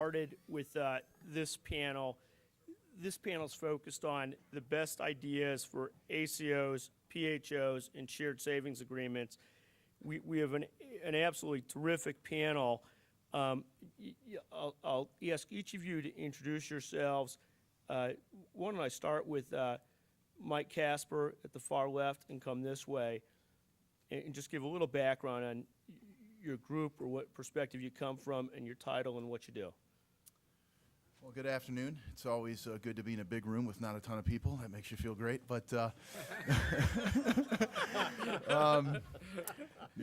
Started with this panel. This panel is focused on the best ideas for ACOs, PHOs, and shared savings agreements. We have an absolutely terrific panel. I'll ask each of you to introduce yourselves. Why don't I start with Mike Kasper at the far left and come this way, and just give a little background on your group or what perspective you come from and your title and what you do. Well, good afternoon. It's always good to be in a big room with not a ton of people. That makes you feel great. But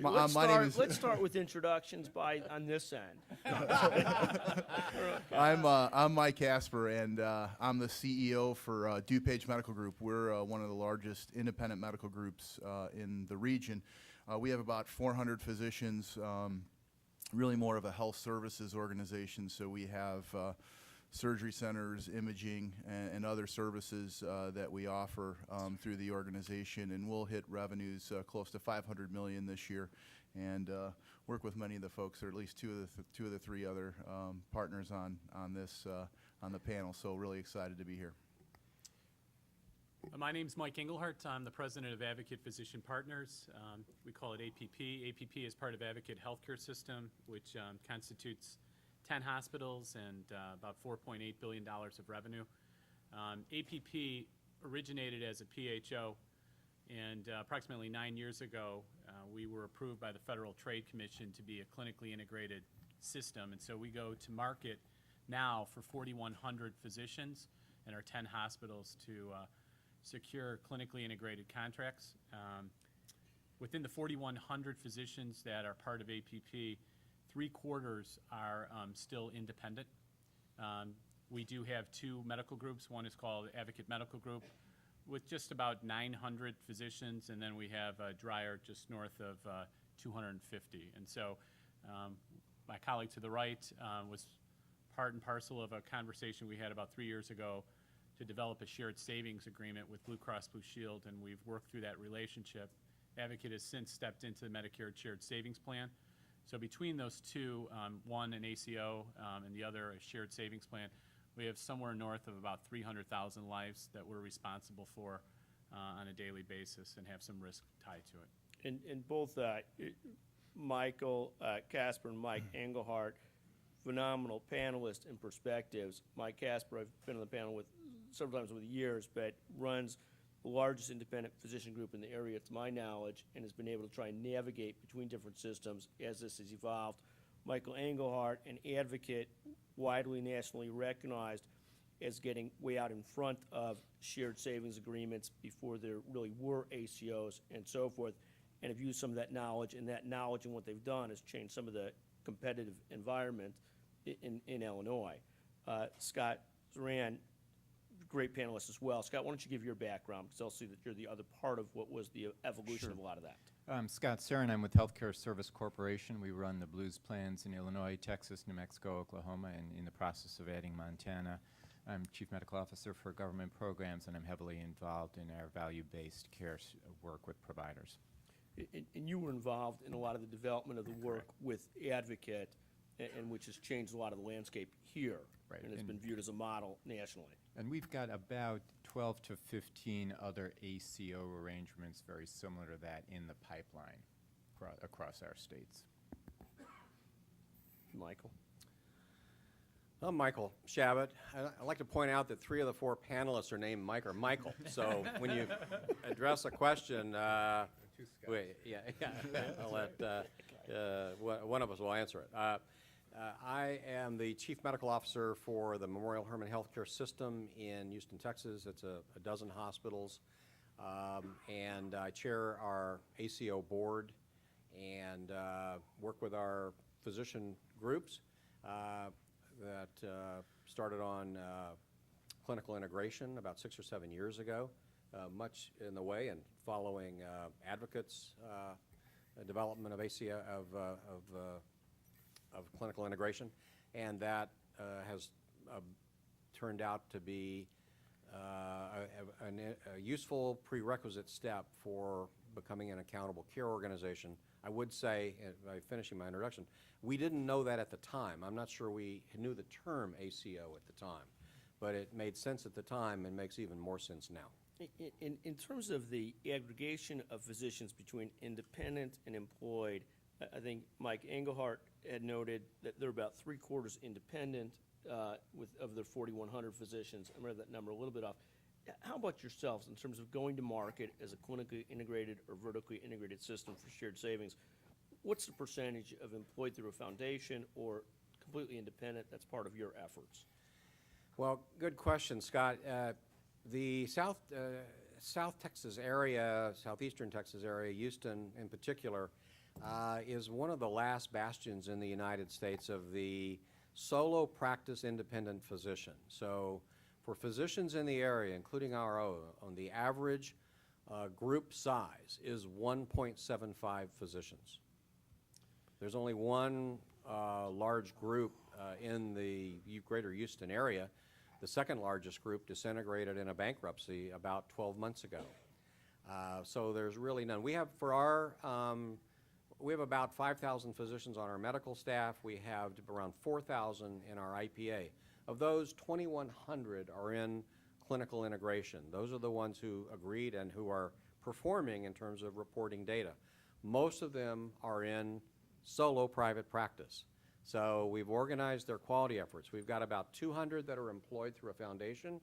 let's start with introductions on this end. I'm Mike Kasper, and I'm the CEO for DuPage Medical Group. We're one of the largest independent medical groups in the region. We have about 400 physicians, really more of a health services organization. So we have surgery centers, imaging, and other services that we offer through the organization, and we'll hit revenues close to $500 million this year, and work with many of the folks, or at least two of the three other partners on the panel. So really excited to be here. My name's Mike Englehart. I'm the president of Advocate Physician Partners. We call it APP. APP is part of Advocate Healthcare System, which constitutes 10 hospitals and about $4.8 billion of revenue. APP originated as a PHO, and approximately 9 years ago, we were approved by the Federal Trade Commission to be a clinically integrated system. And so we go to market now for 4,100 physicians and our 10 hospitals to secure clinically integrated contracts. Within the 4,100 physicians that are part of APP, 3/4 are still independent. We do have two medical groups. One is called Advocate Medical Group with just about 900 physicians, and then we have Dreyer just north of 250. And so my colleague to the right was part and parcel of a conversation we had about 3 years ago to develop a shared savings agreement with Blue Cross Blue Shield, and we've worked through that relationship. Advocate has since stepped into the Medicare Shared Savings Plan. So between those two, one an ACO and the other a shared savings plan, we have somewhere north of about 300,000 lives that we're responsible for on a daily basis and have some risk tied to it. And both Michael Kasper and Mike Englehart, phenomenal panelists and perspectives. Mike Kasper, I've been on the panel with several times over the years, but runs the largest independent physician group in the area, to my knowledge, and has been able to try and navigate between different systems as this has evolved. Michael Englehart, an advocate, widely nationally recognized as getting way out in front of shared savings agreements before there really were ACOs and so forth, and have used some of that knowledge, and what they've done has changed some of the competitive environment in Illinois. Scott Sarran, great panelist as well. Scott, why don't you give your background, because I'll see that you're the other part of what was the evolution of a lot of that. I'm Scott Sarran. I'm with Healthcare Service Corporation. We run the Blues plans in Illinois, Texas, New Mexico, Oklahoma, and in the process of adding Montana. I'm Chief Medical Officer for Government Programs, and I'm heavily involved in our value-based care work with providers. And you were involved in a lot of the development of the work with Advocate, and which has changed a lot of the landscape here, right, and has been viewed as a model nationally. And we've got about 12 to 15 other ACO arrangements very similar to that in the pipeline across our states. Michael? I'm Michael Shabot. I'd like to point out that 3 of the 4 panelists are named Mike or Michael. So when you address a question, I'll let one of us will answer it. I am the Chief Medical Officer for the Memorial Hermann Healthcare System in Houston, Texas. It's a dozen hospitals, and I chair our ACO board and work with our physician groups that started on clinical integration about 6 or 7 years ago, much in the way and following Advocates' development of ACO of clinical integration, and that has turned out to be a useful prerequisite step for becoming an accountable care organization I would say, by finishing my introduction, we didn't know that at the time. I'm not sure we knew the term ACO at the time, but it made sense at the time and makes even more sense now. In terms of the aggregation of physicians between independent and employed, I think Mike Englehart had noted that they're about 3/4 independent of their 4,100 physicians. I remember that number a little bit off. How about yourselves in terms of going to market as a clinically integrated or vertically integrated system for shared savings? What's the percentage of employed through a foundation or completely independent that's part of your efforts? Well, good question, Scott. The South Texas area, southeastern Texas area, Houston in particular, is one of the last bastions in the United States of the solo practice independent physician. So for physicians in the area, including our own, the average group size is 1.75 physicians. There's only one large group in the greater Houston area. The second largest group disintegrated in a bankruptcy about 12 months ago. So there's really none. We have we have about 5,000 physicians on our medical staff. We have around 4,000 in our IPA. Of those, 2,100 are in clinical integration. Those are the ones who agreed and who are performing in terms of reporting data. Most of them are in solo private practice. So we've organized their quality efforts. We've got about 200 that are employed through a foundation,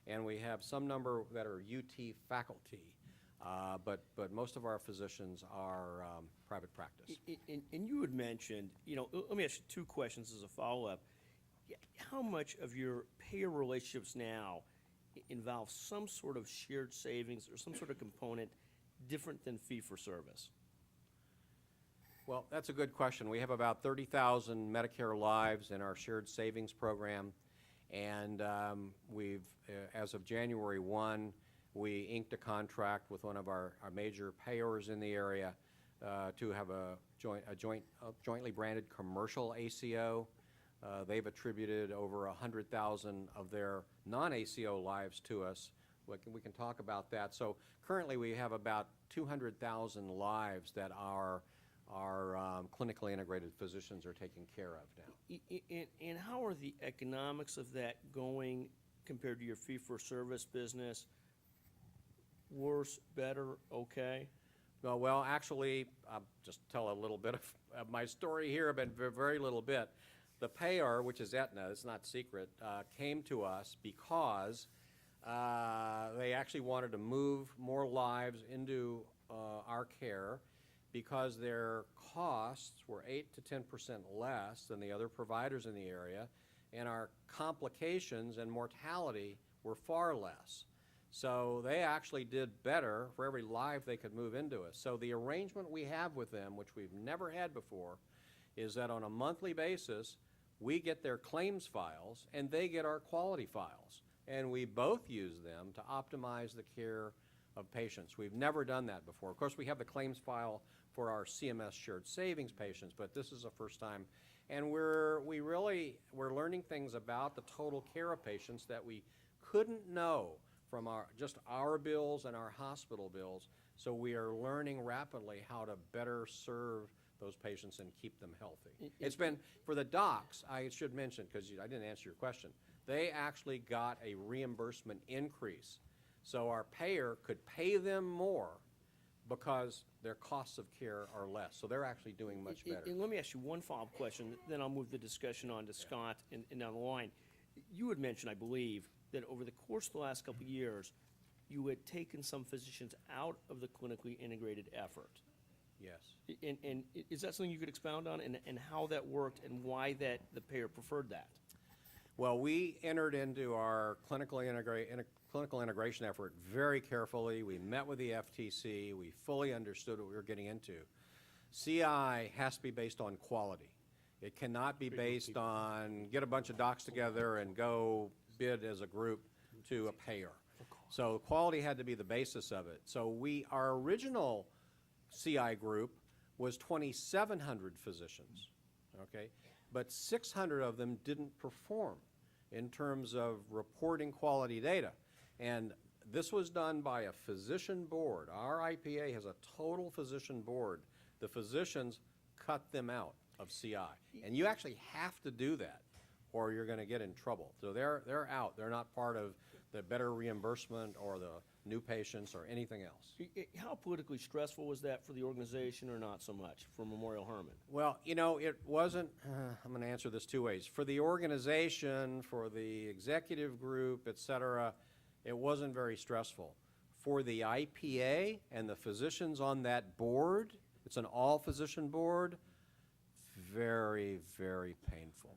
and we have some number that are UT faculty. But most of our physicians are private practice. And you had mentioned, let me ask you two questions as a follow-up. How much of your payer relationships now involve some sort of shared savings or some sort of component different than fee-for-service? Well, that's a good question. We have about 30,000 Medicare lives in our shared savings program, and as of January 1, we inked a contract with one of our major payers in the area to have a jointly branded commercial ACO. They've attributed over 100,000 of their non-ACO lives to us. We can talk about that. So currently we have about 200,000 lives that our clinically integrated physicians are taking care of now. And how are the economics of that going compared to your fee-for-service business? Worse, better, okay? Well, actually, I'll just tell a little bit of my story here, but very little bit. The payer, which is Aetna, it's not secret, came to us because they actually wanted to move more lives into our care because their costs were 8 to 10% less than the other providers in the area, and our complications and mortality were far less. So they actually did better for every life they could move into us. So the arrangement we have with them, which we've never had before, is that on a monthly basis, we get their claims files and they get our quality files. And we both use them to optimize the care of patients. We've never done that before. Of course, we have the claims file for our CMS shared savings patients, but this is the first time. And we're learning things about the total care of patients that we couldn't know from just our bills and our hospital bills. So we are learning rapidly how to better serve those patients and keep them healthy. It's been, for the docs, I should mention, because I didn't answer your question, they actually got a reimbursement increase. So our payer could pay them more because their costs of care are less. So they're actually doing much better. And let me ask you one follow-up question, then I'll move the discussion on to Scott and down the line. You had mentioned, I believe, that over the course of the last couple of years, you had taken some physicians out of the clinically integrated effort. Yes. And is that something you could expound on and how that worked and why that the payer preferred that? Well, we entered into our clinical integration effort very carefully. We met with the FTC. We fully understood what we were getting into. CI has to be based on quality. It cannot be based on get a bunch of docs together and go bid as a group to a payer. So quality had to be the basis of it. So our original CI group was 2,700 physicians, okay? But 600 of them didn't perform in terms of reporting quality data. And this was done by a physician board. Our IPA has a total physician board The physicians cut them out of CI. And you actually have to do that or you're going to get in trouble. So they're out. They're not part of the better reimbursement or the new patients or anything else. How politically stressful was that for the organization or not so much for Memorial Hermann? Well, you know, it wasn't, I'm going to answer this two ways. For the organization, for the executive group, et cetera, it wasn't very stressful. For the IPA and the physicians on that board, it's an all-physician board, very, very painful,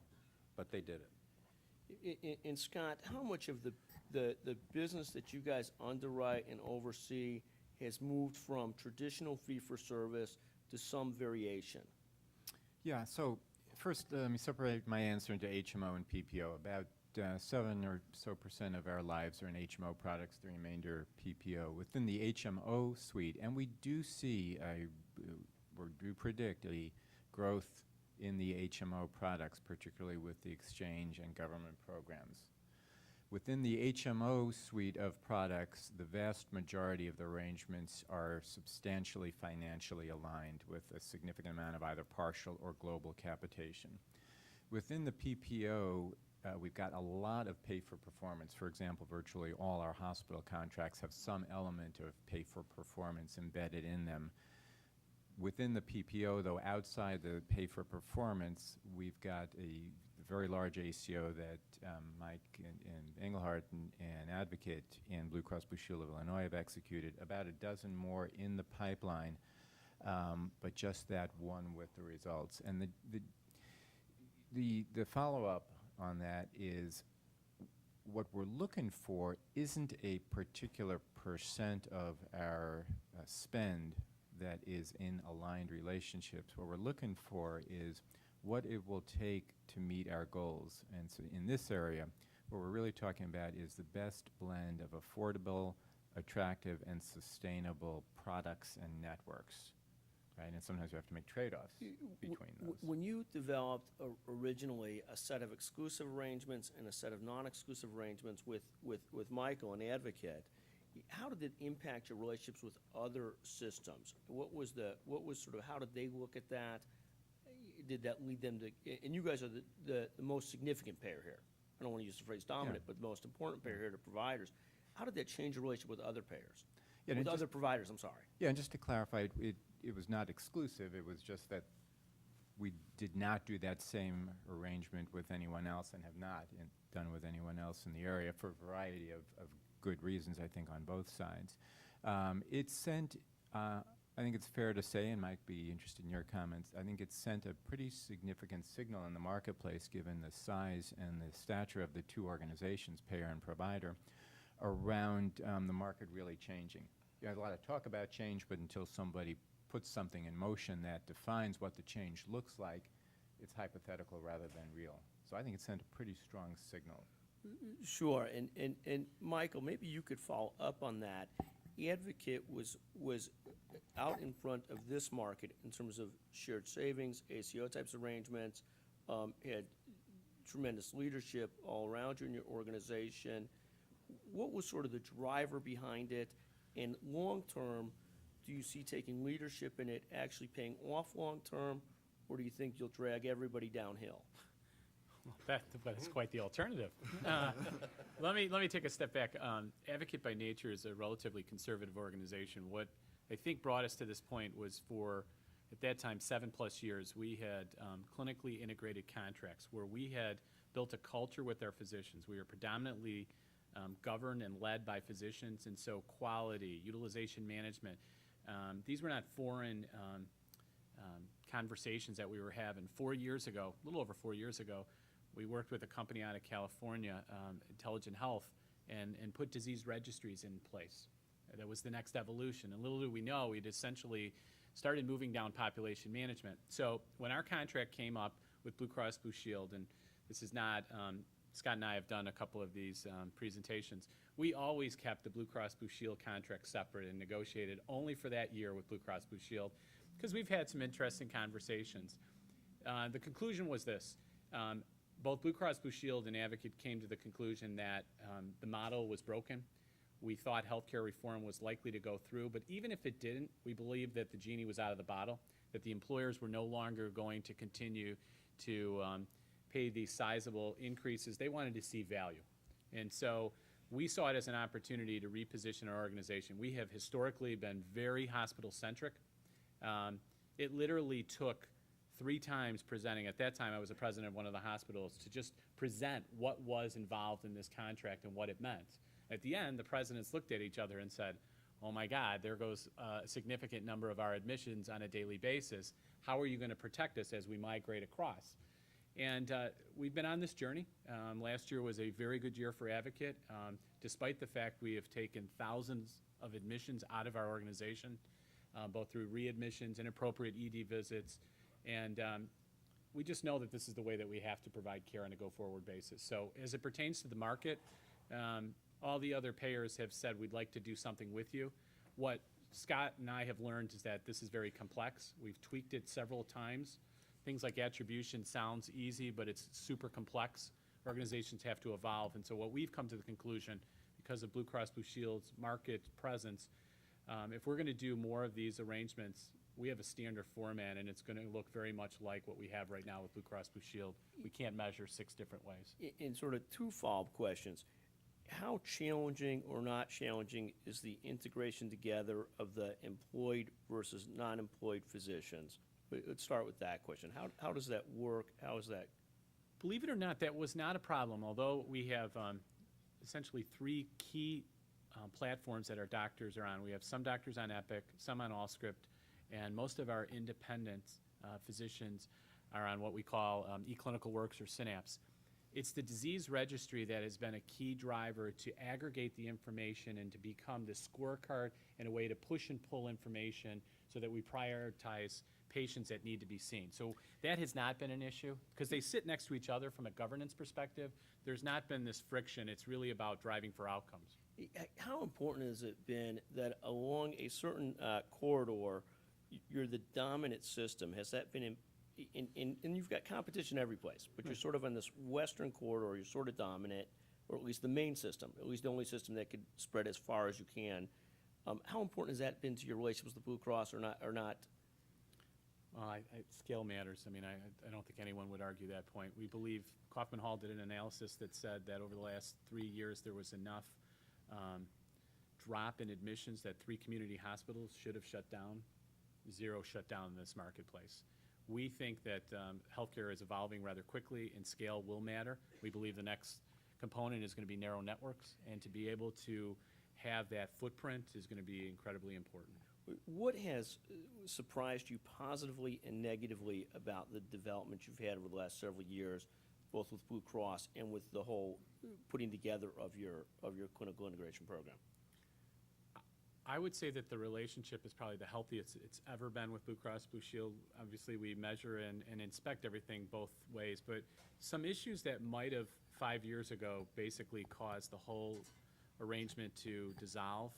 but they did it. And Scott, how much of the business that you guys underwrite and oversee has moved from traditional fee-for-service to some variation? Yeah, so first let me separate my answer into HMO and PPO. About 7% or so of our lives are in HMO products, the remainder PPO. Within the HMO suite, and we do see, we do predict a growth in the HMO products, particularly with the exchange and government programs. Within the HMO suite of products, the vast majority of the arrangements are substantially financially aligned with a significant amount of either partial or global capitation. Within the PPO, we've got a lot of pay-for-performance. For example, virtually all our hospital contracts have some element of pay-for-performance embedded in them. Within the PPO, though, outside the pay-for-performance, we've got a very large ACO that Mike and Englehart and Advocate and Blue Cross Blue Shield of Illinois have executed, about a dozen more in the pipeline, but just that one with the results. And the follow-up on that is what we're looking for isn't a particular percent of our spend that is in aligned relationships. What we're looking for is what it will take to meet our goals. And so in this area, what we're really talking about is the best blend of affordable, attractive, and sustainable products and networks. Right? And sometimes we have to make trade-offs between those. When you developed originally a set of exclusive arrangements and a set of non-exclusive arrangements with Michael and Advocate, how did it impact your relationships with other systems? What was sort of, how did they look at that? Did that lead them to, and you guys are the most significant payer here. I don't want to use the phrase dominant, but the most important payer here to providers. How did that change your relationship with other payers? Yeah, with other providers, I'm sorry. Yeah, and just to clarify, it was not exclusive. It was just that we did not do that same arrangement with anyone else and have not done with anyone else in the area for a variety of good reasons, I think, on both sides. It sent, I think it's fair to say, and Mike be interested in your comments, I think it sent a pretty significant signal in the marketplace, given the size and the stature of the two organizations, payer and provider, around the market really changing. You have a lot of talk about change, but until somebody puts something in motion that defines what the change looks like, it's hypothetical rather than real. So I think it sent a pretty strong signal. Sure, and Michael, maybe you could follow up on that. Advocate was out in front of this market in terms of shared savings, ACO types of arrangements, had tremendous leadership all around you in your organization. What was sort of the driver behind it? And long term, do you see taking leadership in it actually paying off long term, or do you think you'll drag everybody downhill? That's quite the alternative. Let me take a step back. Advocate by nature is a relatively conservative organization. What I think brought us to this point was for, at that time, 7+ years, we had clinically integrated contracts where we had built a culture with our physicians. We were predominantly governed and led by physicians, and so quality, utilization management, these were not foreign conversations that we were having. 4 years ago, a little over 4 years ago, we worked with a company out of California, Intelligent Health, and put disease registries in place. That was the next evolution. And little did we know, we'd essentially started moving down population management. So when our contract came up with Blue Cross Blue Shield, and this is not, Scott and I have done a couple of these presentations, we always kept the Blue Cross Blue Shield contract separate and negotiated only for that year with Blue Cross Blue Shield, because we've had some interesting conversations. The conclusion was this. Both Blue Cross Blue Shield and Advocate came to the conclusion that the model was broken. We thought healthcare reform was likely to go through, but even if it didn't, we believed that the genie was out of the bottle. that the employers were no longer going to continue to pay these sizable increases. They wanted to see value. And so we saw it as an opportunity to reposition our organization. We have historically been very hospital-centric. It literally took 3 times presenting. At that time, I was a president of one of the hospitals, to just present what was involved in this contract and what it meant. At the end, the presidents looked at each other and said, oh my God, there goes a significant number of our admissions on a daily basis. How are you going to protect us as we migrate across? And we've been on this journey. Last year was a very good year for Advocate, despite the fact we have taken thousands of admissions out of our organization, both through readmissions, inappropriate ED visits, and we just know that this is the way that we have to provide care on a go-forward basis. So as it pertains to the market, all the other payers have said, we'd like to do something with you. What Scott and I have learned is that this is very complex. We've tweaked it several times. Things like attribution sounds easy, but it's super complex. Organizations have to evolve. And so what we've come to the conclusion, because of Blue Cross Blue Shield's market presence, if we're going to do more of these arrangements, we have a standard format, and it's going to look very much like what we have right now with Blue Cross Blue Shield. We can't measure 6 different ways. In sort of 2 follow-up questions. How challenging or not challenging is the integration together of the employed versus non-employed physicians? Let's start with that question. How does that work? How is that? Believe it or not, that was not a problem, although we have essentially 3 key platforms that our doctors are on. We have some doctors on Epic, some on Allscript, and most of our independent physicians are on what we call eClinicalWorks or Synapse. It's the disease registry that has been a key driver to aggregate the information and to become the scorecard and a way to push and pull information so that we prioritize patients that need to be seen. So that has not been an issue because they sit next to each other from a governance perspective. There's not been this friction. It's really about driving for outcomes. How important has it been that along a certain corridor, you're the dominant system? Has that been and you've got competition every place, but you're sort of on this western corridor, you're sort of dominant, or at least the main system, at least the only system that could spread as far as you can. How important has that been to your relationships with the Blue Cross or not? Well, scale matters. I mean, I don't think anyone would argue that point. We believe Kaufman Hall did an analysis that said that over the last 3 years there was enough drop in admissions that 3 community hospitals should have shut down. 0 shut down in this marketplace. We think that healthcare is evolving rather quickly, and scale will matter. We believe the next component is going to be narrow networks, and to be able to have that footprint is going to be incredibly important. What has surprised you positively and negatively about the development you've had over the last several years, both with Blue Cross and with the whole putting together of your clinical integration program? I would say that the relationship is probably the healthiest it's ever been with Blue Cross Blue Shield. Obviously, we measure and inspect everything both ways, but some issues that might have 5 years ago basically caused the whole arrangement to dissolve,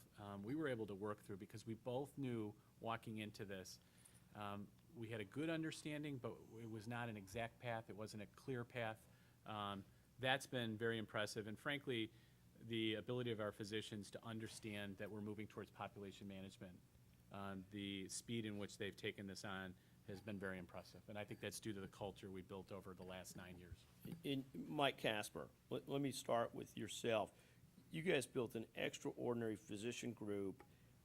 we were able to work through because we both knew walking into this, we had a good understanding, but it was not an exact path. It wasn't a clear path. That's been very impressive, and frankly, the ability of our physicians to understand that we're moving towards population management. The speed in which they've taken this on has been very impressive, and I think that's due to the culture we built over the last 9 years. Mike Kasper, let me start with yourself. You guys built an extraordinary physician group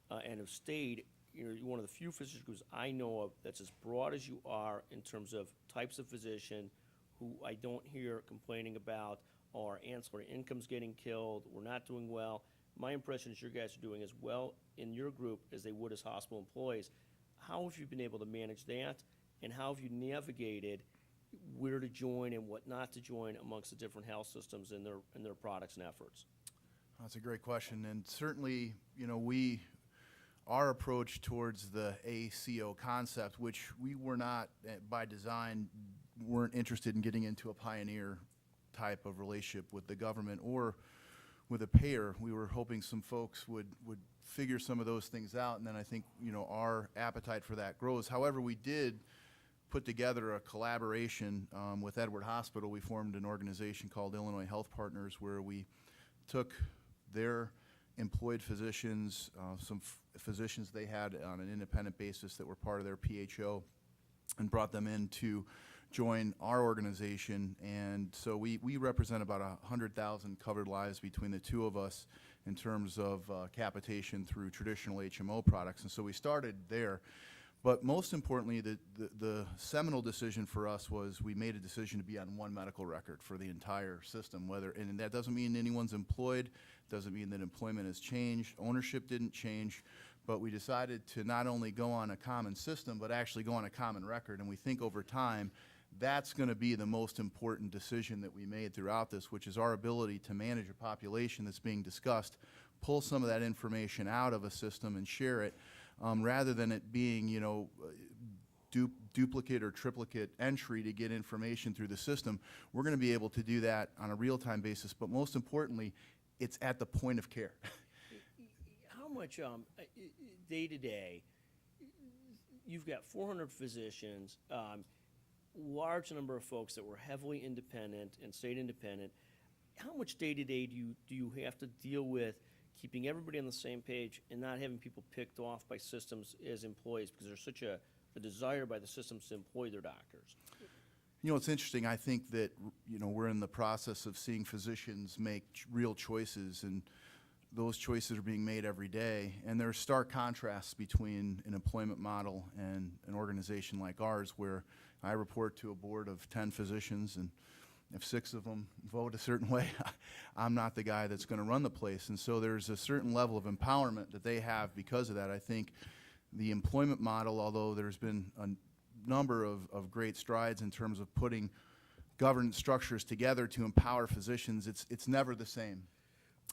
and have stayed, you're one of the few physician groups I know of that's as broad as you are in terms of types of physician who I don't hear complaining about our ancillary income's getting killed, we're not doing well. My impression is you guys are doing as well in your group as they would as hospital employees. How have you been able to manage that, and how have you navigated where to join and what not to join amongst the different health systems in their products and efforts? That's a great question, and certainly, our approach towards the ACO concept, which we were not, by design, weren't interested in getting into a pioneer type of relationship with the government or with a payer. We were hoping some folks would figure some of those things out, and then I think, our appetite for that grows. However, we did put together a collaboration with Edward Hospital. We formed an organization called Illinois Health Partners, where we took their employed physicians, some physicians they had on an independent basis that were part of their PHO, and brought them in to join our organization. And so we represent about 100,000 covered lives between the two of us in terms of capitation through traditional HMO products. And so we started there. But most importantly, the seminal decision for us was we made a decision to be on one medical record for the entire system. And that doesn't mean anyone's employed, doesn't mean that employment has changed, ownership didn't change, but we decided to not only go on a common system, but actually go on a common record. And we think over time, that's going to be the most important decision that we made throughout this, which is our ability to manage a population that's being discussed, pull some of that information out of a system and share it, rather than it being, you know, duplicate or triplicate entry to get information through the system. We're going to be able to do that on a real-time basis, but most importantly, it's at the point of care. How much day-to-day, you've got 400 physicians, large number of folks that were heavily independent and stayed independent. How much day-to-day do you have to deal with keeping everybody on the same page and not having people picked off by systems as employees because there's such a desire by the systems to employ their doctors? You know, it's interesting. I think that, you know, we're in the process of seeing physicians make real choices, and those choices are being made every day. And there are stark contrasts between an employment model and an organization like ours, where I report to a board of 10 physicians, and if 6 of them vote a certain way, I'm not the guy that's going to run the place. And so there's a certain level of empowerment that they have because of that. I think the employment model, although there's been a number of great strides in terms of putting governance structures together to empower physicians, it's never the same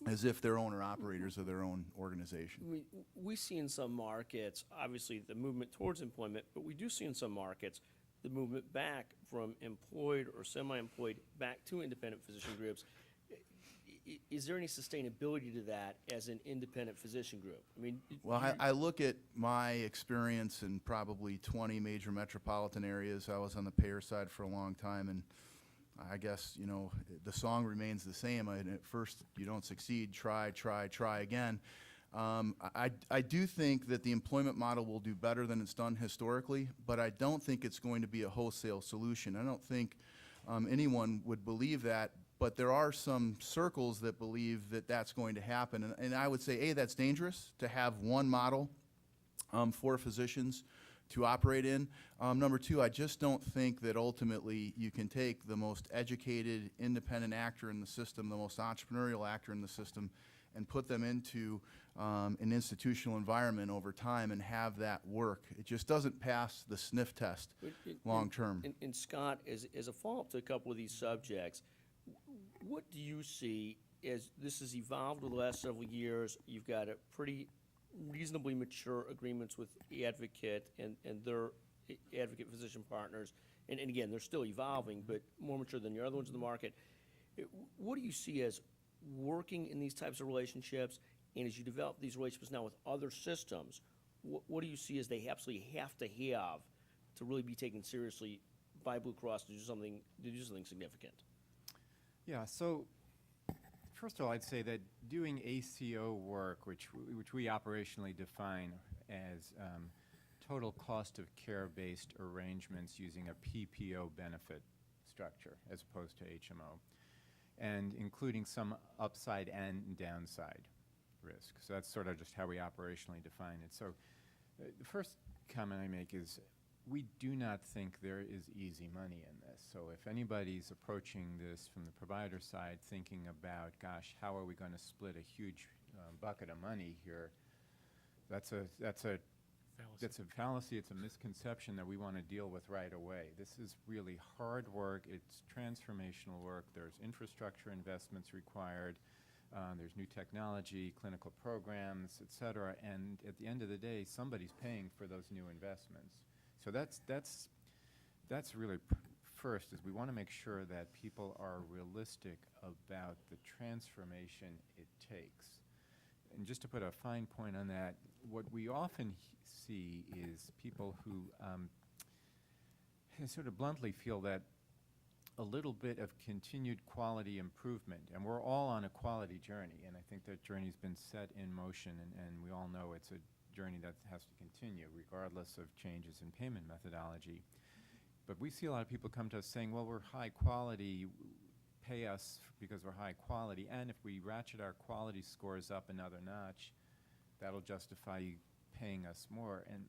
as if they're owner-operators of their own organization. We see in some markets, obviously, the movement towards employment, but we do see in some markets the movement back from employed or semi-employed back to independent physician groups. Is there any sustainability to that as an independent physician group? I mean, well, I look at my experience in probably 20 major metropolitan areas. I was on the payer side for a long time, and I guess, you know, the song remains the same. At first, you don't succeed, try again. I do think that the employment model will do better than it's done historically, but I don't think it's going to be a wholesale solution. I don't think anyone would believe that, but there are some circles that believe that that's going to happen. And I would say, A, that's dangerous to have one model for physicians to operate in. Number 2, I just don't think that ultimately you can take the most educated, independent actor in the system, the most entrepreneurial actor in the system, and put them into an institutional environment over time and have that work. It just doesn't pass the sniff test long term. And Scott, as a follow-up to a couple of these subjects, what do you see as this has evolved over the last several years? You've got a pretty reasonably mature agreements with Advocate and their Advocate physician partners. And again, they're still evolving, but more mature than your other ones in the market. What do you see as working in these types of relationships, and as you develop these relationships now with other systems, what do you see as they absolutely have to have to really be taken seriously by Blue Cross to do something significant? Yeah, so first of all, I'd say that doing ACO work, which we operationally define as total cost of care-based arrangements using a PPO benefit structure as opposed to HMO, and including some upside and downside risk. So that's sort of just how we operationally define it. So the first comment I make is we do not think there is easy money in this. So if anybody's approaching this from the provider side thinking about, gosh, how are we going to split a huge bucket of money here, that's a fallacy. It's a misconception that we want to deal with right away. This is really hard work. It's transformational work. There's infrastructure investments required. There's new technology, clinical programs, et cetera. And at the end of the day, somebody's paying for those new investments. So that's really first, is we want to make sure that people are realistic about the transformation it takes. And just to put a fine point on that, what we often see is people who sort of bluntly feel that a little bit of continued quality improvement, and we're all on a quality journey, and I think that journey's been set in motion, and we all know it's a journey that has to continue regardless of changes in payment methodology. But we see a lot of people come to us saying, well, we're high quality, pay us because we're high quality, and if we ratchet our quality scores up another notch, that'll justify you paying us more. And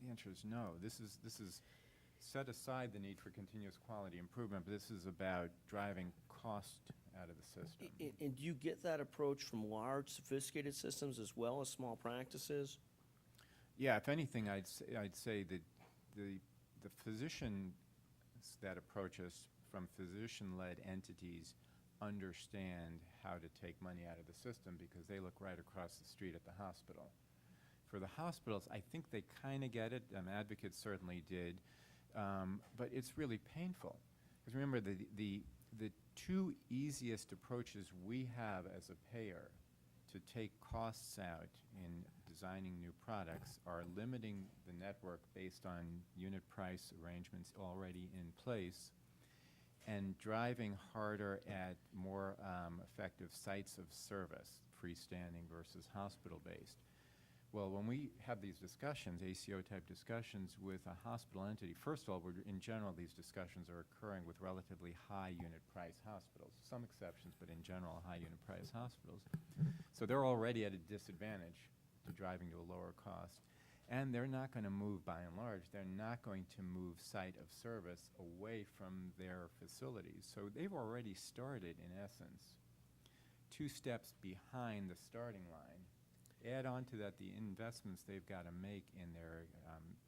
the answer is no. This is set aside the need for continuous quality improvement, but this is about driving cost out of the system. And do you get that approach from large, sophisticated systems as well as small practices? Yeah, if anything, I'd say that the physicians that approach us from physician-led entities understand how to take money out of the system because they look right across the street at the hospital. For the hospitals, I think they kind of get it. Advocates certainly did, but it's really painful. Because remember, the two easiest approaches we have as a payer to take costs out in designing new products are limiting the network based on unit price arrangements already in place and driving harder at more effective sites of service, freestanding versus hospital-based. Well, when we have these discussions, ACO-type discussions with a hospital entity, first of all, in general, these discussions are occurring with relatively high unit price hospitals. Some exceptions, but in general, high unit price hospitals. So they're already at a disadvantage to driving to a lower cost. And they're not going to move, by and large, they're not going to move site of service away from their facilities. So they've already started, in essence, 2 steps behind the starting line. Add on to that the investments they've got to make in their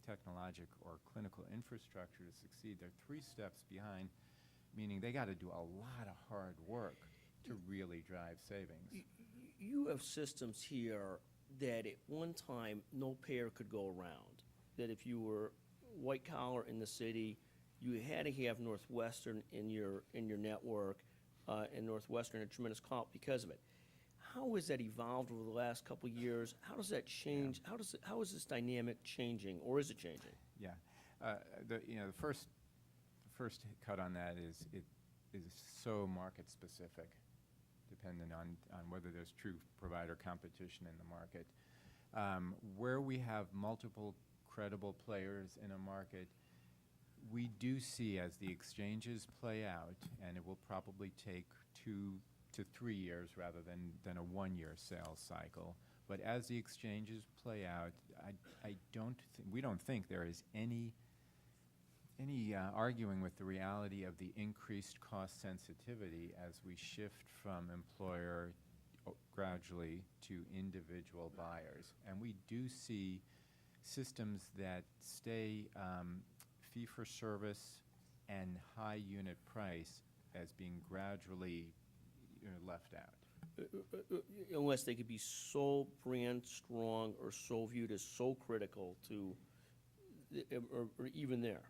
technologic or clinical infrastructure to succeed. They're 3 steps behind, meaning they got to do a lot of hard work to really drive savings. You have systems here that at one time no payer could go around. That if you were white collar in the city, you had to have Northwestern in your network, and Northwestern had a tremendous call because of it. How has that evolved over the last couple of years? How does that change? Yeah. How is this dynamic changing, or is it changing? Yeah, the first cut on that is it is so market specific, dependent on whether there's true provider competition in the market. Where we have multiple credible players in a market, we do see as the exchanges play out, and it will probably take 2 to 3 years rather than a 1-year sales cycle. But as the exchanges play out, we don't think there is any arguing with the reality of the increased cost sensitivity as we shift from employer gradually to individual buyers. And we do see systems that stay fee-for-service and high unit price as being gradually left out. Unless they could be so brand strong or so viewed as so critical to, or even there.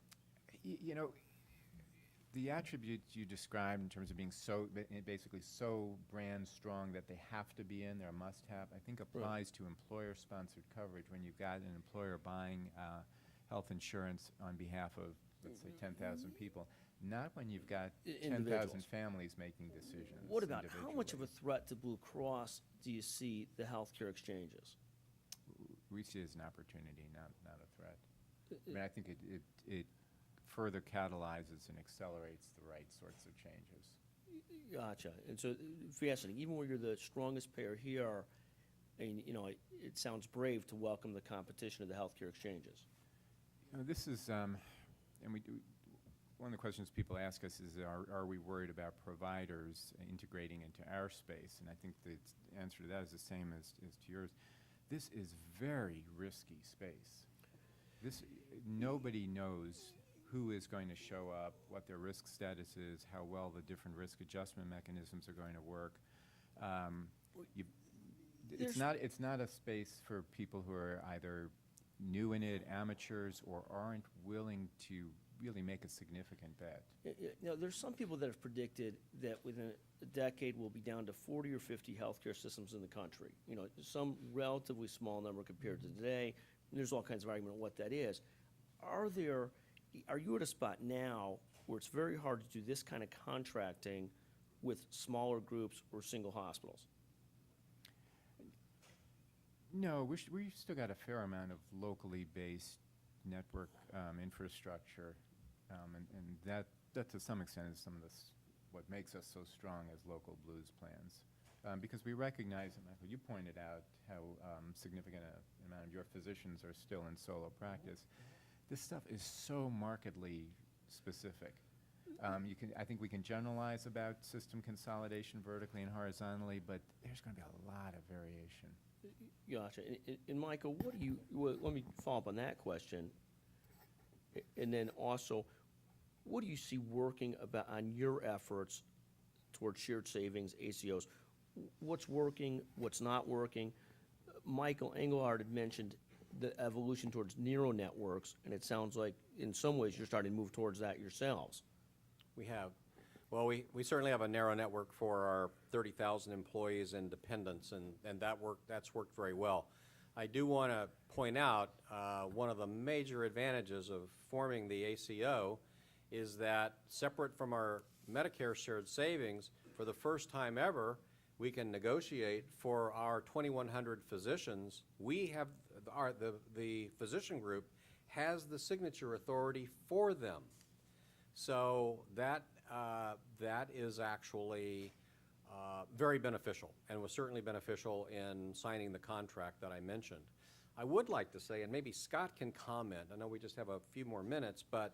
The attributes you described in terms of being basically so brand strong that they have to be in, they're a must-have, I think applies to employer-sponsored coverage when you've got an employer buying health insurance on behalf of, let's say, 10,000 people. Not when you've got 10,000 families making decisions. What about how much of a threat to Blue Cross do you see the healthcare exchanges? We see it as an opportunity, not a threat. I mean, I think it further catalyzes and accelerates the right sorts of changes. Gotcha. And so, fascinating. Even where you're the strongest payer here, and it sounds brave to welcome the competition of the healthcare exchanges. This is, and we do. One of the questions people ask us is, are we worried about providers integrating into our space? And I think the answer to that is the same as to yours. This is very risky space. Nobody knows who is going to show up, what their risk status is, how well the different risk adjustment mechanisms are going to work. It's not a space for people who are either new in it, amateurs, or aren't willing to really make a significant bet. There's some people that have predicted that within a decade we'll be down to 40 or 50 healthcare systems in the country. Some relatively small number compared to today. And there's all kinds of argument on what that is. Are you at a spot now where it's very hard to do this kind of contracting with smaller groups or single hospitals? No, we've still got a fair amount of locally based network infrastructure And that to some extent is some of this, what makes us so strong as local blues plans. Because we recognize, and Michael, you pointed out how significant an amount of your physicians are still in solo practice. This stuff is so markedly specific. I think we can generalize about system consolidation vertically and horizontally, but there's going to be a lot of variation. Gotcha. And Michael, let me follow up on that question. And then also, what do you see working on your efforts towards shared savings, ACOs? What's working, what's not working? Michael Englehart had mentioned the evolution towards neural networks, and it sounds like in some ways you're starting to move towards that yourselves. We have. Well, we certainly have a narrow network for our 30,000 employees and dependents, and that's worked very well. I do want to point out one of the major advantages of forming the ACO is that separate from our Medicare shared savings, for the first time ever, we can negotiate for our 2,100 physicians. We have the physician group has the signature authority for them. So that is actually very beneficial, and was certainly beneficial in signing the contract that I mentioned. I would like to say, and maybe Scott can comment, I know we just have a few more minutes, but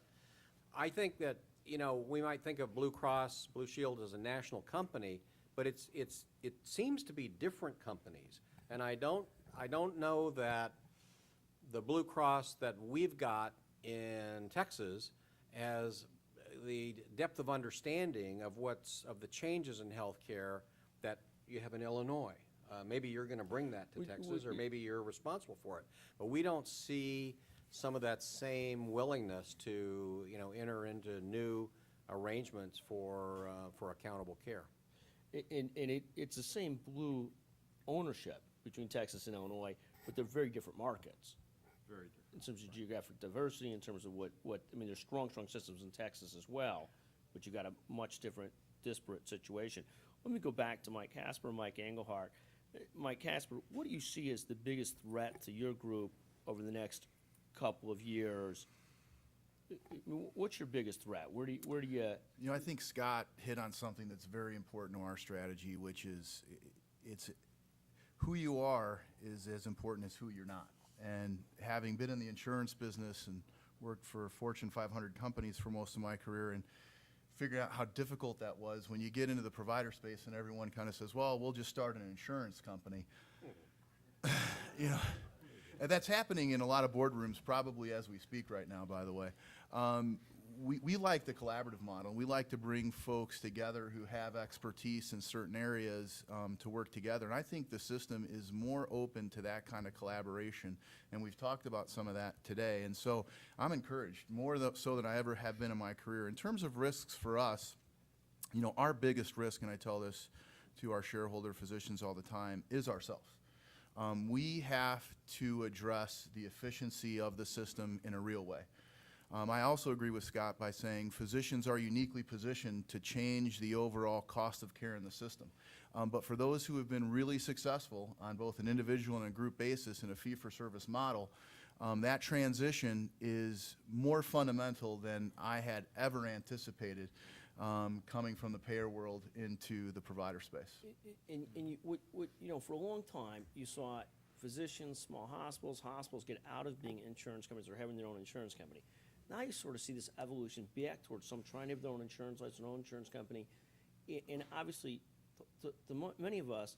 I think that, we might think of Blue Cross Blue Shield as a national company, but it seems to be different companies. And I don't know that the Blue Cross that we've got in Texas has the depth of understanding of the changes in healthcare that you have in Illinois. Maybe you're going to bring that to Texas, or maybe you're responsible for it. But we don't see some of that same willingness to, enter into new arrangements for accountable care. And it's the same blue ownership between Texas and Illinois, but they're very different markets. Very different. In terms of geographic diversity, in terms of there's strong systems in Texas as well, but you got a much different, disparate situation. Let me go back to Mike Kasper, Mike Englehart. Mike Kasper, what do you see as the biggest threat to your group over the next couple of years? What's your biggest threat? Where do you? I think Scott hit on something that's very important to our strategy, which is it's who you are is as important as who you're not. And having been in the insurance business and worked for Fortune 500 companies for most of my career, and figured out how difficult that was when you get into the provider space and everyone kind of says, well, we'll just start an insurance company. And that's happening in a lot of boardrooms, probably as we speak right now, by the way. We like the collaborative model. We like to bring folks together who have expertise in certain areas to work together. And I think the system is more open to that kind of collaboration. And we've talked about some of that today. And so I'm encouraged, more so than I ever have been in my career. In terms of risks for us, our biggest risk, and I tell this to our shareholder physicians all the time, is ourselves. We have to address the efficiency of the system in a real way. I also agree with Scott by saying physicians are uniquely positioned to change the overall cost of care in the system. But for those who have been really successful on both an individual and a group basis in a fee-for-service model, that transition is more fundamental than I had ever anticipated coming from the payer world into the provider space. And for a long time, you saw physicians, small hospitals get out of being insurance companies or having their own insurance company. Now you sort of see this evolution back towards some trying to have their own insurance license, their own insurance company. And obviously, many of us,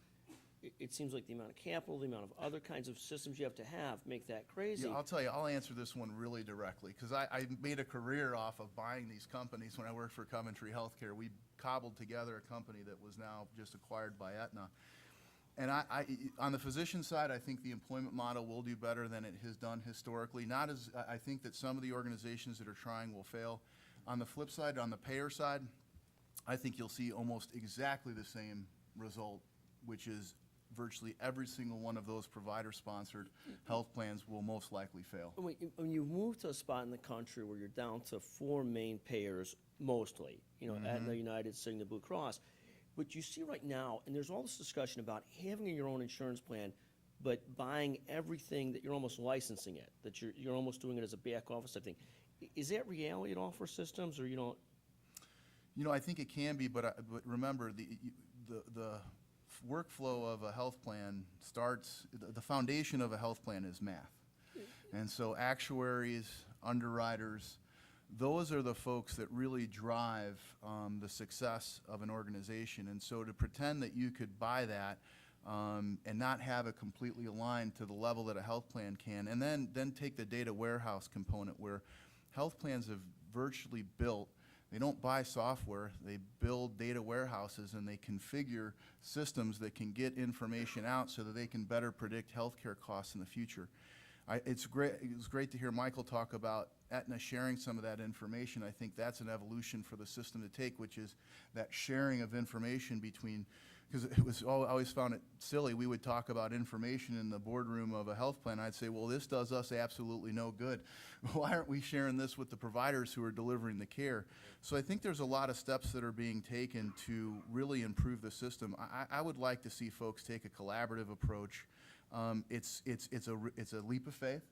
it seems like the amount of capital, the amount of other kinds of systems you have to have make that crazy. Yeah, I'll tell you, I'll answer this one really directly, because I made a career off of buying these companies when I worked for Coventry Healthcare. We cobbled together a company that was now just acquired by Aetna. And I on the physician side, I think the employment model will do better than it has done historically. I think that some of the organizations that are trying will fail. On the flip side, on the payer side, I think you'll see almost exactly the same result, which is virtually every single one of those provider-sponsored health plans will most likely fail. When you move to a spot in the country where you're down to 4 main payers, mostly, Aetna, United, Cigna, Blue Cross, but you see right now, and there's all this discussion about having your own insurance plan, but buying everything that you're almost licensing it, that you're almost doing it as a back office type thing. Is that reality at all for systems, or you don't? You know, I think it can be, but remember, the workflow of a health plan starts, the foundation of a health plan is math. And so actuaries, underwriters, those are the folks that really drive the success of an organization. And so to pretend that you could buy that and not have it completely aligned to the level that a health plan can, and then take the data warehouse component where health plans have virtually built, they don't buy software, they build data warehouses and they configure systems that can get information out so that they can better predict healthcare costs in the future. It was great to hear Michael talk about Aetna sharing some of that information. I think that's an evolution for the system to take, which is that sharing of information between, because it was I always found it silly. We would talk about information in the boardroom of a health plan. I'd say, well, this does us absolutely no good. Why aren't we sharing this with the providers who are delivering the care? So I think there's a lot of steps that are being taken to really improve the system. I would like to see folks take a collaborative approach. It's a leap of faith,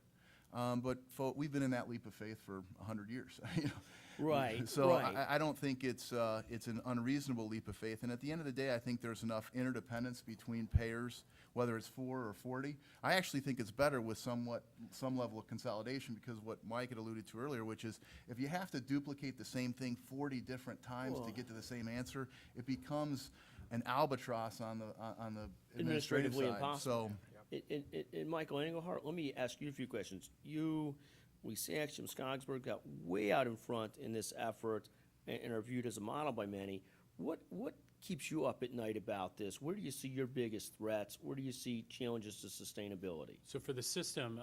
but we've been in that leap of faith for 100 years. You know? Right. So right. I don't think it's an unreasonable leap of faith. And at the end of the day, I think there's enough interdependence between payers, whether it's 4 or 40. I actually think it's better with some level of consolidation, because what Mike had alluded to earlier, which is if you have to duplicate the same thing 40 different times to get to the same answer, it becomes an albatross on the administrative Administratively side. impossible. So. And Michael Englehart, let me ask you a few questions. We see Axiom Skogsberg got way out in front in this effort and are viewed as a model by many. What keeps you up at night about this? Where do you see your biggest threats? Where do you see challenges to sustainability? So for the system,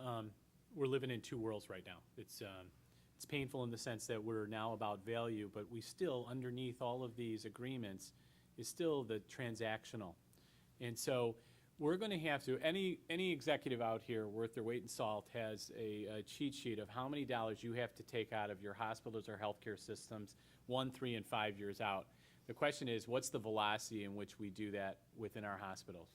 we're living in two worlds right now. It's painful in the sense that we're now about value, but we still, underneath all of these agreements, is still the transactional. And so we're going to have to, any executive out here worth their weight in salt has a cheat sheet of how many dollars you have to take out of your hospitals or healthcare systems 1, 3, and 5 years out. The question is, what's the velocity in which we do that within our hospitals?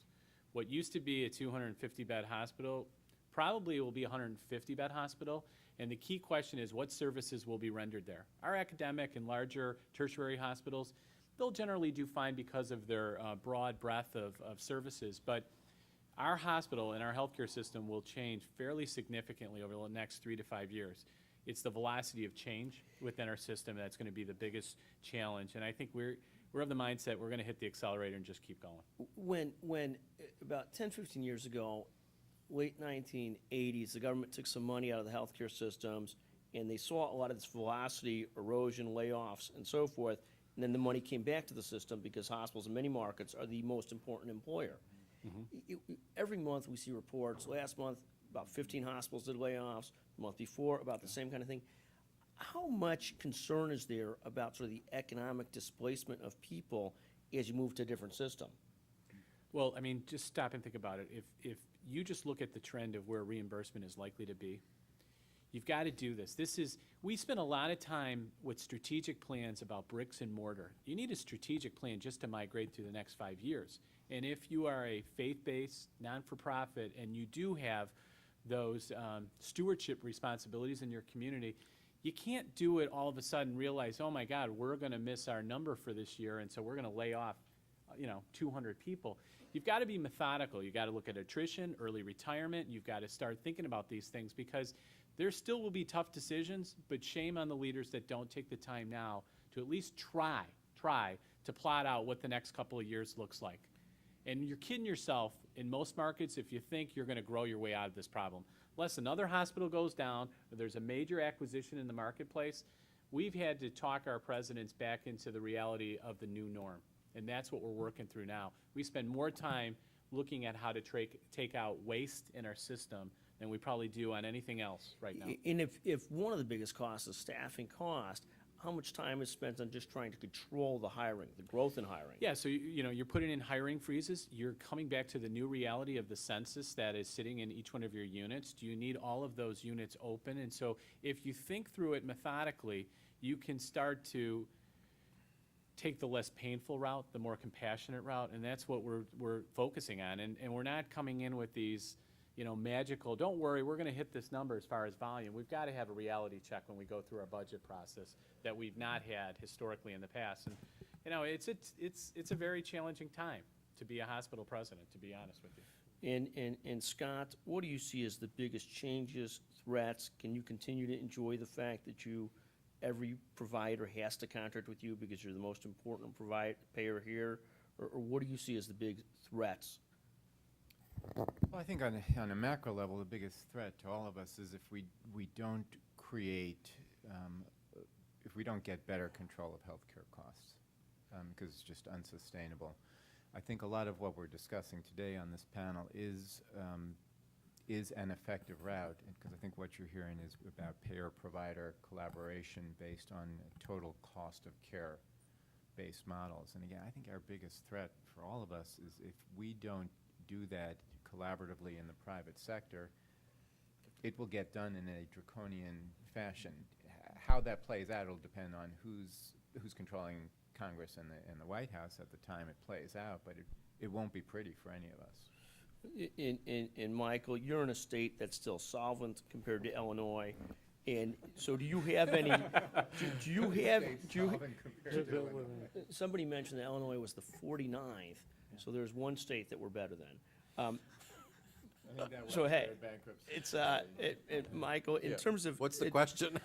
What used to be a 250-bed hospital probably will be a 150-bed hospital, and the key question is, what services will be rendered there? Our academic and larger tertiary hospitals, they'll generally do fine because of their broad breadth of services, but our hospital and our healthcare system will change fairly significantly over the next 3 to 5 years. It's the velocity of change within our system that's going to be the biggest challenge, and I think we're of the mindset we're going to hit the accelerator and just keep going. When about 10, 15 years ago, late 1980s, the government took some money out of the healthcare systems, and they saw a lot of this velocity, erosion, layoffs, and so forth. And then the money came back to the system because hospitals in many markets are the most important employer. Every month we see reports. Last month, about 15 hospitals did layoffs. The month before, about the same kind of thing. How much concern is there about sort of the economic displacement of people as you move to a different system? Well, I mean, just stop and think about it. If you just look at the trend of where reimbursement is likely to be, you've got to do this. We spend a lot of time with strategic plans about bricks and mortar. You need a strategic plan just to migrate through the next 5 years. And if you are a faith-based, non-for-profit, and you do have those stewardship responsibilities in your community, you can't do it all of a sudden realize, oh my God, we're going to miss our number for this year, and so we're going to lay off 200 people. You've got to be methodical. You've got to look at attrition, early retirement. You've got to start thinking about these things, because there still will be tough decisions, but shame on the leaders that don't take the time now to at least try to plot out what the next couple of years looks like. And you're kidding yourself in most markets if you think you're going to grow your way out of this problem. Unless another hospital goes down or there's a major acquisition in the marketplace, we've had to talk our presidents back into the reality of the new norm. And that's what we're working through now. We spend more time looking at how to take out waste in our system than we probably do on anything else right now. And if one of the biggest costs is staffing cost, how much time is spent on just trying to control the hiring, the growth in hiring? Yeah, so you're putting in hiring freezes. You're coming back to the new reality of the census that is sitting in each one of your units. Do you need all of those units open? And so if you think through it methodically, you can start to take the less painful route, the more compassionate route, and that's what we're focusing on. And we're not coming in with these magical, don't worry, we're going to hit this number as far as volume. We've got to have a reality check when we go through our budget process that we've not had historically in the past. And, it's a very challenging time to be a hospital president, to be honest with you. And Scott, what do you see as the biggest changes, threats? Can you continue to enjoy the fact that every provider has to contract with you because you're the most important payer here? Or what do you see as the big threats? Well, I think on a macro level, the biggest threat to all of us is if we don't create, if we don't get better control of healthcare costs, because it's just unsustainable. I think a lot of what we're discussing today on this panel is an effective route, because I think what you're hearing is about payer-provider collaboration based on total cost of care based models. And again, I think our biggest threat for all of us is if we don't do that collaboratively in the private sector, it will get done in a draconian fashion. How that plays out will depend on who's controlling Congress and the White House at the time it plays out, but it won't be pretty for any of us. And Michael, you're in a state that's still solvent compared to Illinois. And so do you have any, somebody mentioned that Illinois was the 49th, so there's one state that we're better than. So hey, it's Michael, in terms of What's the question?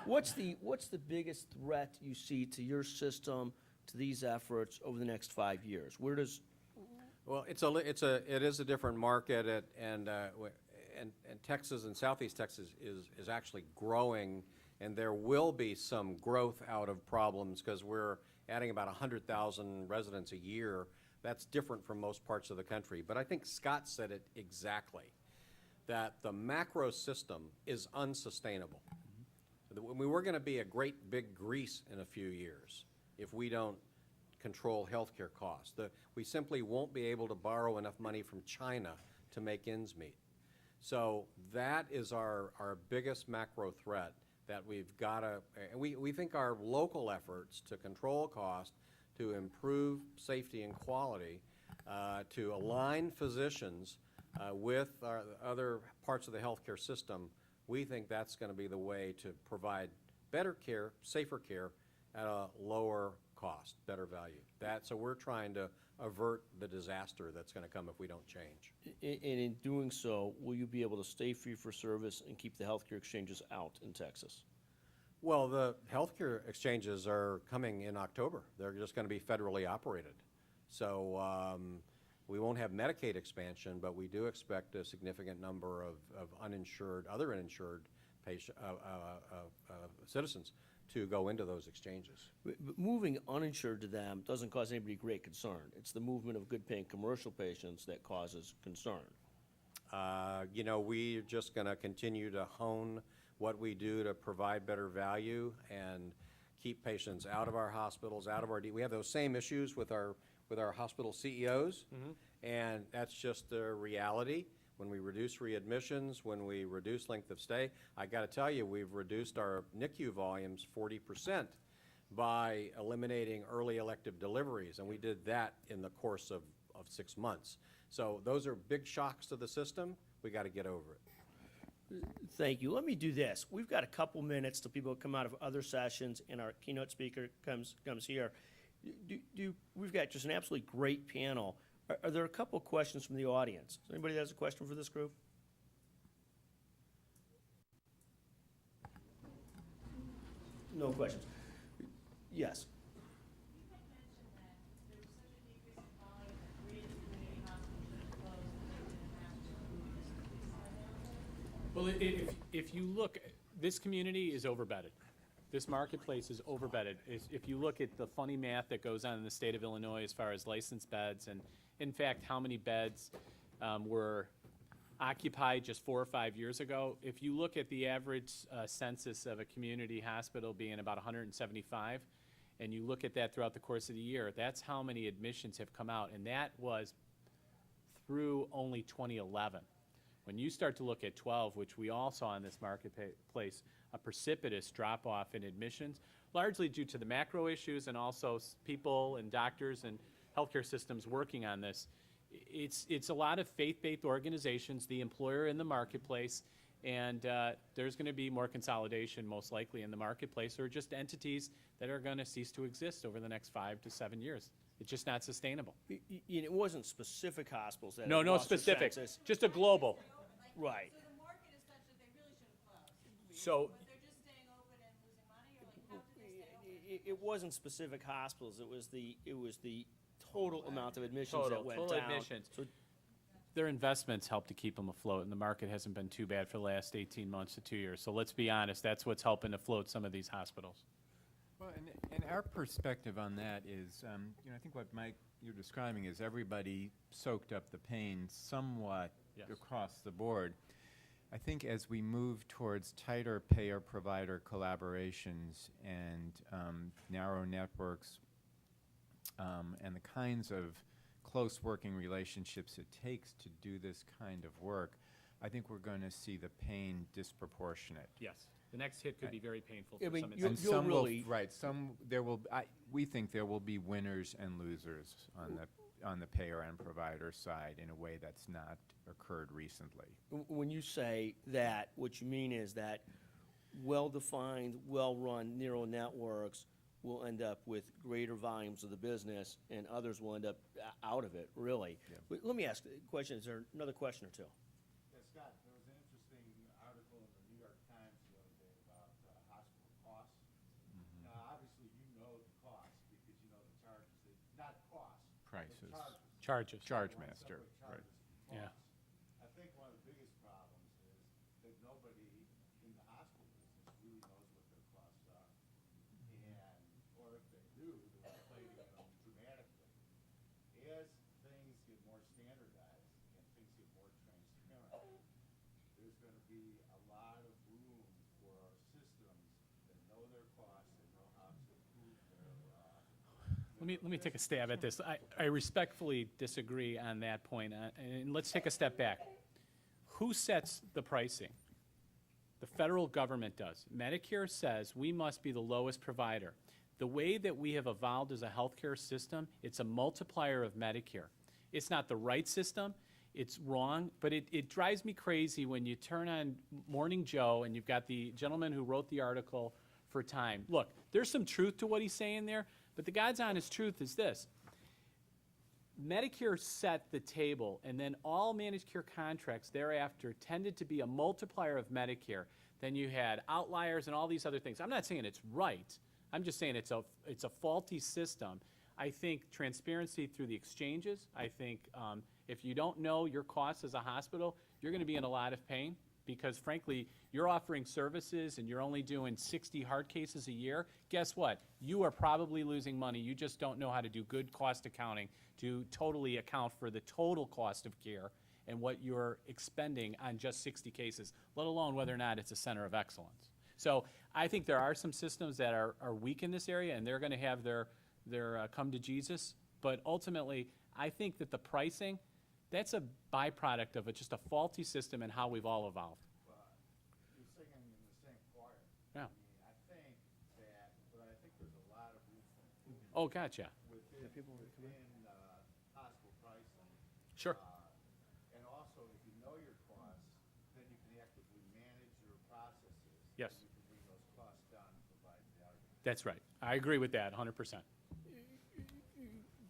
what's the biggest threat you see to your system, to these efforts over the next 5 years? Where does Well, it is a different market, and Texas and Southeast Texas is actually growing, and there will be some growth out of problems because we're adding about 100,000 residents a year. That's different from most parts of the country. But I think Scott said it exactly, that the macro system is unsustainable. We're going to be a great big Greece in a few years if we don't control healthcare costs. We simply won't be able to borrow enough money from China to make ends meet. So that is our biggest macro threat that we've got to, and we think our local efforts to control cost, to improve safety and quality, to align physicians with our other parts of the healthcare system, we think that's going to be the way to provide better care, safer care at a lower cost, better value. So we're trying to avert the disaster that's going to come if we don't change. And in doing so, will you be able to stay free for service and keep the healthcare exchanges out in Texas? Well, the healthcare exchanges are coming in October. They're just going to be federally operated. So we won't have Medicaid expansion, but we do expect a significant number of other uninsured citizens to go into those exchanges. But moving uninsured to them doesn't cause anybody great concern. It's the movement of good-paying commercial patients that causes concern. We're just going to continue to hone what we do to provide better value and keep patients out of our hospitals, we have those same issues with our hospital CEOs, and that's just the reality. When we reduce readmissions, when we reduce length of stay, I got to tell you, we've reduced our NICU volumes 40% by eliminating early elective deliveries, and we did that in the course of 6 months. So those are big shocks to the system. We got to get over it. Thank you. Let me do this. We've got a couple minutes till people come out of other sessions and our keynote speaker comes here. We've got just an absolutely great panel. Are there a couple questions from the audience? Is anybody that has a question for this group? No questions. Yes. Well, if you look, this community is overbedded. This marketplace is overbedded. If you look at the funny math that goes on in the state of Illinois as far as licensed beds and, in fact, how many beds were occupied just 4 or 5 years ago, if you look at the average census of a community hospital being about 175, and you look at that throughout the course of the year, that's how many admissions have come out, and that was through only 2011. When you start to look at 12, which we all saw in this marketplace, a precipitous drop-off in admissions, largely due to the macro issues and also people and doctors and healthcare systems working on this. It's a lot of faith-based organizations, the employer in the marketplace, and there's going to be more consolidation most likely in the marketplace, or just entities that are going to cease to exist over the next 5 to 7 years. It's just not sustainable. It wasn't specific hospitals that No, had no lost their specific, census. just a global. Right. So the market is such that they really should have closed. So But they're just staying open and losing money, or like, how did they stay open? It wasn't specific hospitals, it was the total amount of admissions that went total down. admissions. So Their investments help to keep them afloat, and the market hasn't been too bad for the last 18 months to 2 years. So let's be honest, that's what's helping to float some of these hospitals. Well, and our perspective on that is, I think what Mike, you're describing is everybody soaked up the pain somewhat Yes. across the board. I think as we move towards tighter payer-provider collaborations and narrow networks and the kinds of close working relationships it takes to do this kind of work, I think we're going to see the pain disproportionate. Yes. The next hit could be very painful I for mean, some you'll- And instances. you'll some will, really- right, we think there will be winners and losers on the payer and provider side in a way that's not occurred recently. when you say that, what you mean is that well-defined, well-run neural networks will end up with greater volumes of the business, and others will end up out of it, really. But let me ask a question, is there another question or two? Yeah, Scott, there was an interesting article in the New York Times the other day about hospital costs. Now, obviously, you know the costs because you know the charges, not costs. but Prices. charges. Charges. Charge One master, separate right. charges for Yeah. costs. I think one of the biggest problems is that nobody in the hospital business really knows what their costs are. Or if they do, they're inflating them dramatically. As things get more standardized and things get more transparent, there's gonna be a lot of room for systems that know their costs and know how to improve their, Let me take a stab at this. I respectfully disagree on that point, and let's take a step back. Who sets the pricing? The federal government does. Medicare says we must be the lowest provider. The way that we have evolved as a healthcare system, it's a multiplier of Medicare. It's not the right system, it's wrong, but it drives me crazy when you turn on Morning Joe and you've got the gentleman who wrote the article for Time. Look, there's some truth to what he's saying there, but the God's honest truth is this. Medicare set the table, and then all managed care contracts thereafter tended to be a multiplier of Medicare. Then you had outliers and all these other things. I'm not saying it's right. I'm just saying it's a faulty system. I think transparency through the exchanges. I think if you don't know your costs as a hospital, you're going to be in a lot of pain because, frankly, you're offering services and you're only doing 60 heart cases a year. Guess what? You are probably losing money. You just don't know how to do good cost accounting to totally account for the total cost of care and what you're expending on just 60 cases, let alone whether or not it's a center of excellence. So I think there are some systems that are weak in this area, and they're going to have their come to Jesus. But ultimately, I think that the pricing, that's a byproduct of just a faulty system and how we've all evolved. you're singing in the same choir. Yeah. I mean, I think that, but I think there's a lot of room for improvement Oh, gotcha. within hospital pricing. Sure. And also, if you know your costs, then you can actively manage your processes. Yes. And you can bring those costs down and provide value. That's right. I agree with that 100%.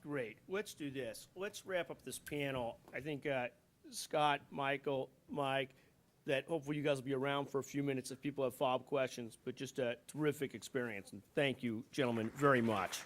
Great. Let's do this. Let's wrap up this panel. I think Scott, Michael, Mike, that hopefully you guys will be around for a few minutes if people have follow-up questions, but just a terrific experience. And thank you, gentlemen, very much.